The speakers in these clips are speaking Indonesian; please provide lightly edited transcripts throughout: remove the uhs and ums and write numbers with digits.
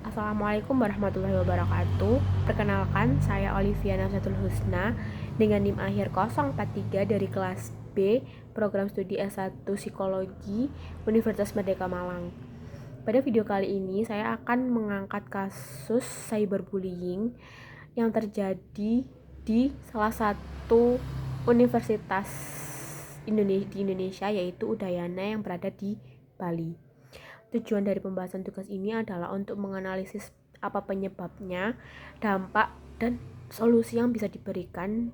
Assalamualaikum warahmatullahi wabarakatuh. Perkenalkan, saya Olivia Nafsatul Husna dengan NIM akhir 043 dari kelas B, program studi S1 Psikologi Universitas Merdeka Malang. Pada video kali ini saya akan mengangkat kasus cyberbullying yang terjadi di salah satu universitas di Indonesia, yaitu Udayana yang berada di Bali. Tujuan dari pembahasan tugas ini adalah untuk menganalisis apa penyebabnya, dampak, dan solusi yang bisa diberikan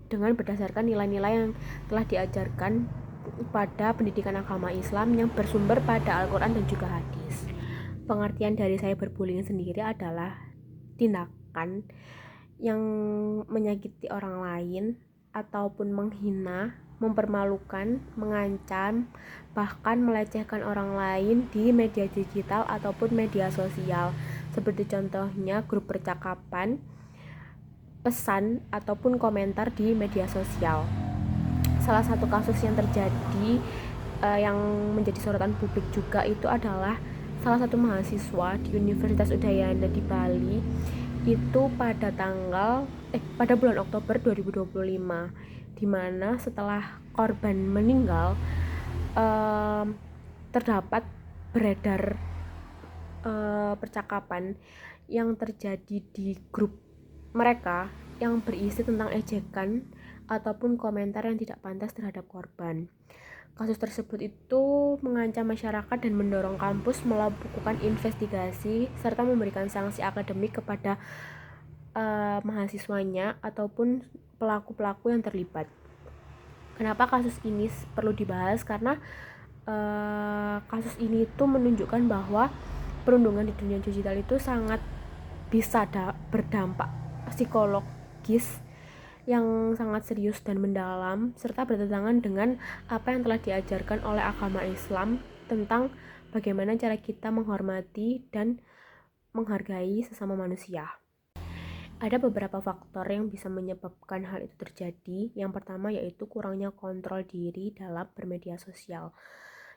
dengan berdasarkan nilai-nilai yang telah diajarkan pada pendidikan agama Islam yang bersumber pada Al-Quran dan juga hadis. Pengertian dari cyberbullying sendiri adalah tindakan yang menyakiti orang lain ataupun menghina, mempermalukan, mengancam, bahkan melecehkan orang lain di media digital ataupun media sosial, seperti contohnya grup percakapan, pesan, ataupun komentar di media sosial. Salah satu kasus yang terjadi yang menjadi sorotan publik juga itu adalah salah satu mahasiswa di Universitas Udayana di Bali itu pada bulan Oktober 2025, di mana setelah korban meninggal terdapat beredar percakapan yang terjadi di grup mereka yang berisi tentang ejekan ataupun komentar yang tidak pantas terhadap korban. Kasus tersebut itu mengancam masyarakat dan mendorong kampus melakukan investigasi serta memberikan sanksi akademik kepada mahasiswanya ataupun pelaku-pelaku yang terlibat. Kenapa kasus ini perlu dibahas? Karena kasus ini itu menunjukkan bahwa perundungan di dunia digital itu sangat bisa berdampak psikologis yang sangat serius dan mendalam, serta bertentangan dengan apa yang telah diajarkan oleh agama Islam tentang bagaimana cara kita menghormati dan menghargai sesama manusia. Ada beberapa faktor yang bisa menyebabkan hal itu terjadi. Yang pertama yaitu kurangnya kontrol diri dalam bermedia sosial,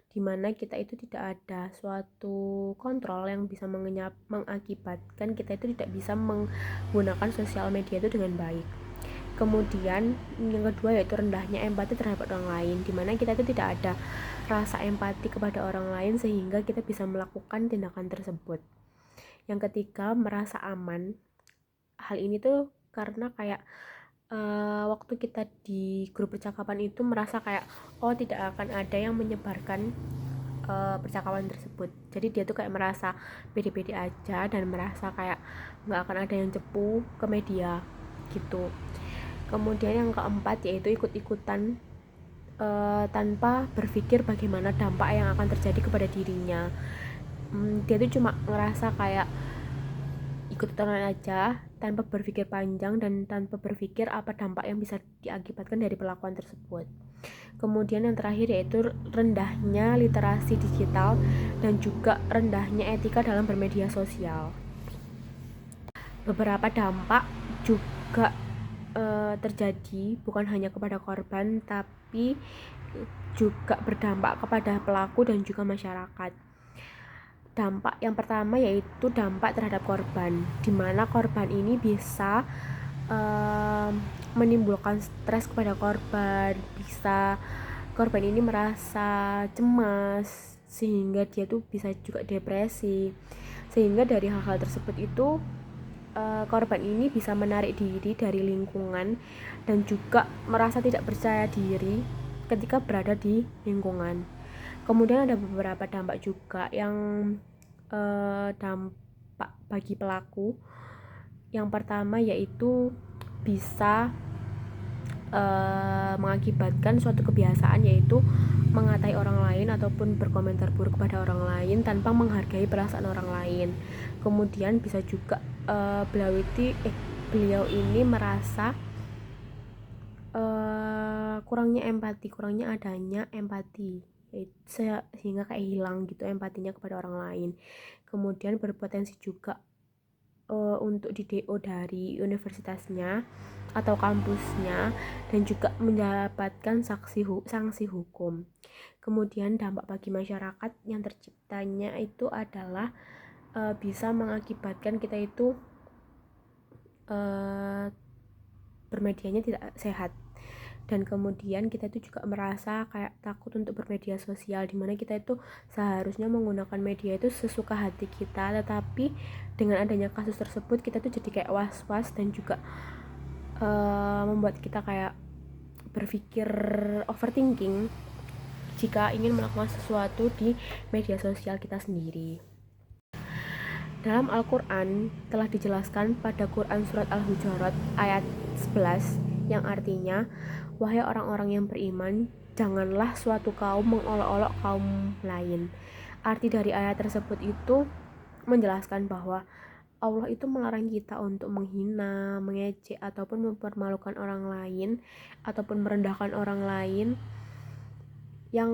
di mana kita itu tidak ada suatu kontrol yang bisa mengakibatkan kita itu tidak bisa menggunakan sosial media itu dengan baik. Kemudian yang kedua yaitu rendahnya empati terhadap orang lain, di mana kita itu tidak ada rasa empati kepada orang lain sehingga kita bisa melakukan tindakan tersebut. Yang ketiga, merasa aman. Hal ini tuh karena kayak waktu kita di grup percakapan itu merasa kayak tidak akan ada yang menyebarkan percakapan tersebut. Jadi dia tuh kayak merasa pede-pede aja dan merasa kayak nggak akan ada yang cepu ke media gitu. Kemudian yang keempat yaitu ikut-ikutan tanpa berpikir bagaimana dampak yang akan terjadi kepada dirinya. Dia tuh cuma ngerasa kayak ikut-ikutan aja tanpa berpikir panjang dan tanpa berpikir apa dampak yang bisa diakibatkan dari perlakuan tersebut. Kemudian yang terakhir yaitu rendahnya literasi digital dan juga rendahnya etika dalam bermedia sosial. Beberapa dampak juga terjadi bukan hanya kepada korban tapi juga berdampak kepada pelaku dan juga masyarakat. Dampak yang pertama yaitu dampak terhadap korban, di mana korban ini bisa menimbulkan stres kepada korban, bisa korban ini merasa cemas sehingga dia tuh bisa juga depresi, sehingga dari hal-hal tersebut itu korban ini bisa menarik diri dari lingkungan dan juga merasa tidak percaya diri ketika berada di lingkungan. Kemudian ada beberapa dampak juga yang dampak bagi pelaku. Yang pertama yaitu bisa mengakibatkan suatu kebiasaan, yaitu mengatai orang lain ataupun berkomentar buruk kepada orang lain tanpa menghargai perasaan orang lain. Kemudian bisa juga beliau ini merasa kurangnya adanya empati, sehingga kayak hilang gitu empatinya kepada orang lain. Kemudian berpotensi juga untuk di DO dari universitasnya atau kampusnya dan juga mendapatkan sanksi hukum. Kemudian dampak bagi masyarakat yang terciptanya itu adalah bisa mengakibatkan kita itu bermedianya tidak sehat. Dan kemudian kita itu juga merasa kayak takut untuk bermedia sosial, dimana kita itu seharusnya menggunakan media itu sesuka hati kita, tetapi dengan adanya kasus tersebut kita tuh jadi kayak was-was dan juga membuat kita kayak berpikir overthinking jika ingin melakukan sesuatu di media sosial kita sendiri. Dalam Al-Quran telah dijelaskan pada Quran Surat Al-Hujurat ayat 11 yang artinya, wahai orang-orang yang beriman, janganlah suatu kaum mengolok-olok kaum lain. Arti dari ayat tersebut itu menjelaskan bahwa Allah itu melarang kita untuk menghina, mengejek, ataupun mempermalukan orang lain, ataupun merendahkan orang lain, yang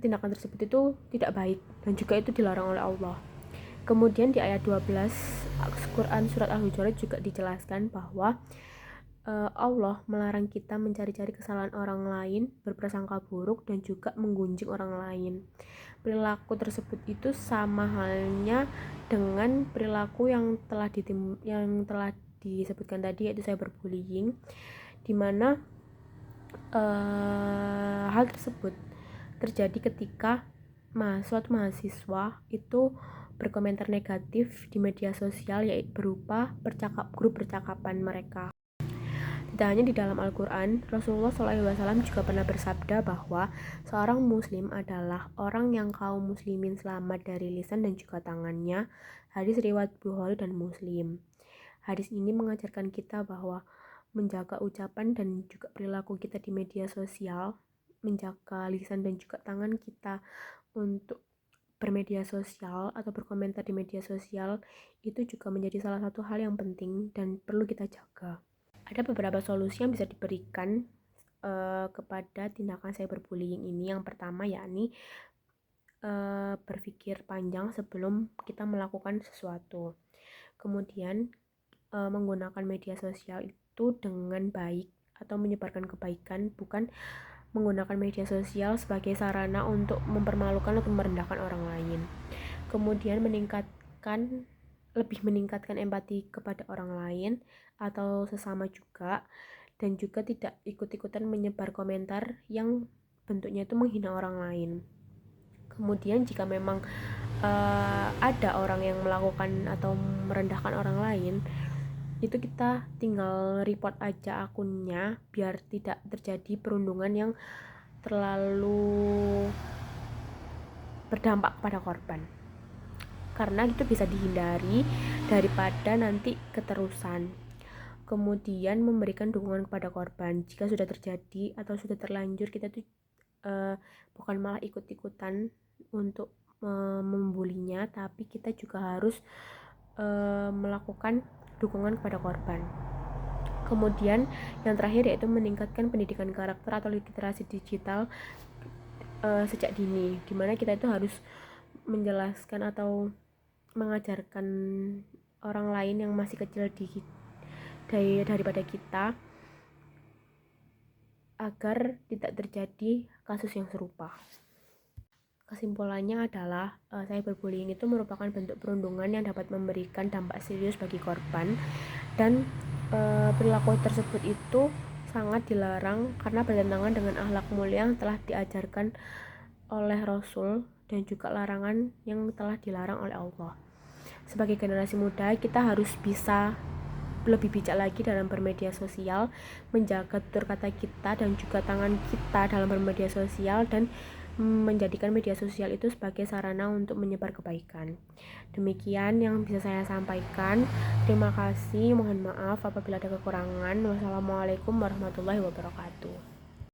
tindakan tersebut itu tidak baik dan juga itu dilarang oleh Allah. Kemudian di ayat 12 Quran Surat Al-Hujurat juga dijelaskan bahwa Allah melarang kita mencari-cari kesalahan orang lain, berprasangka buruk, dan juga menggunjing orang lain. Perilaku tersebut itu sama halnya dengan perilaku yang telah disebutkan tadi, yaitu cyberbullying, di mana hal tersebut terjadi ketika suatu mahasiswa itu berkomentar negatif di media sosial, yaitu berupa grup percakapan mereka. Tidak hanya di dalam Al-Quran, Rasulullah SAW juga pernah bersabda bahwa seorang muslim adalah orang yang kaum muslimin selamat dari lisan dan juga tangannya. Hadis riwayat Bukhari dan Muslim. Hadis ini mengajarkan kita bahwa menjaga ucapan dan juga perilaku kita di media sosial, menjaga lisan dan juga tangan kita untuk bermedia sosial atau berkomentar di media sosial itu juga menjadi salah satu hal yang penting dan perlu kita jaga. Ada beberapa solusi yang bisa diberikan kepada tindakan cyberbullying ini. Yang pertama yakni berpikir panjang sebelum kita melakukan sesuatu. Kemudian menggunakan media sosial itu dengan baik atau menyebarkan kebaikan, bukan menggunakan media sosial sebagai sarana untuk mempermalukan atau merendahkan orang lain. Kemudian lebih meningkatkan empati kepada orang lain atau sesama juga, dan juga tidak ikut-ikutan menyebar komentar yang bentuknya itu menghina orang lain. Kemudian jika memang ada orang yang melakukan atau merendahkan orang lain, itu kita tinggal report aja akunnya biar tidak terjadi perundungan yang terlalu berdampak pada korban, karena itu bisa dihindari daripada nanti keterusan. Kemudian memberikan dukungan kepada korban jika sudah terjadi atau sudah terlanjur, kita tuh bukan malah ikut-ikutan untuk membulinya, tapi kita juga harus melakukan dukungan kepada korban. Kemudian yang terakhir yaitu meningkatkan pendidikan karakter atau literasi digital sejak dini, dimana kita itu harus menjelaskan atau mengajarkan orang lain yang masih kecil daripada kita agar tidak terjadi kasus yang serupa. Kesimpulannya adalah cyberbullying itu merupakan bentuk perundungan yang dapat memberikan dampak serius bagi korban, dan perilaku tersebut itu sangat dilarang karena bertentangan dengan akhlak mulia yang telah diajarkan oleh Rasul dan juga larangan yang telah dilarang oleh Allah. Sebagai generasi muda, kita harus bisa lebih bijak lagi dalam bermedia sosial, menjaga tutur kata kita dan juga tangan kita dalam bermedia sosial, dan menjadikan media sosial itu sebagai sarana untuk menyebar kebaikan. Demikian yang bisa saya sampaikan. Terima kasih, mohon maaf apabila ada kekurangan. Wassalamualaikum warahmatullahi wabarakatuh.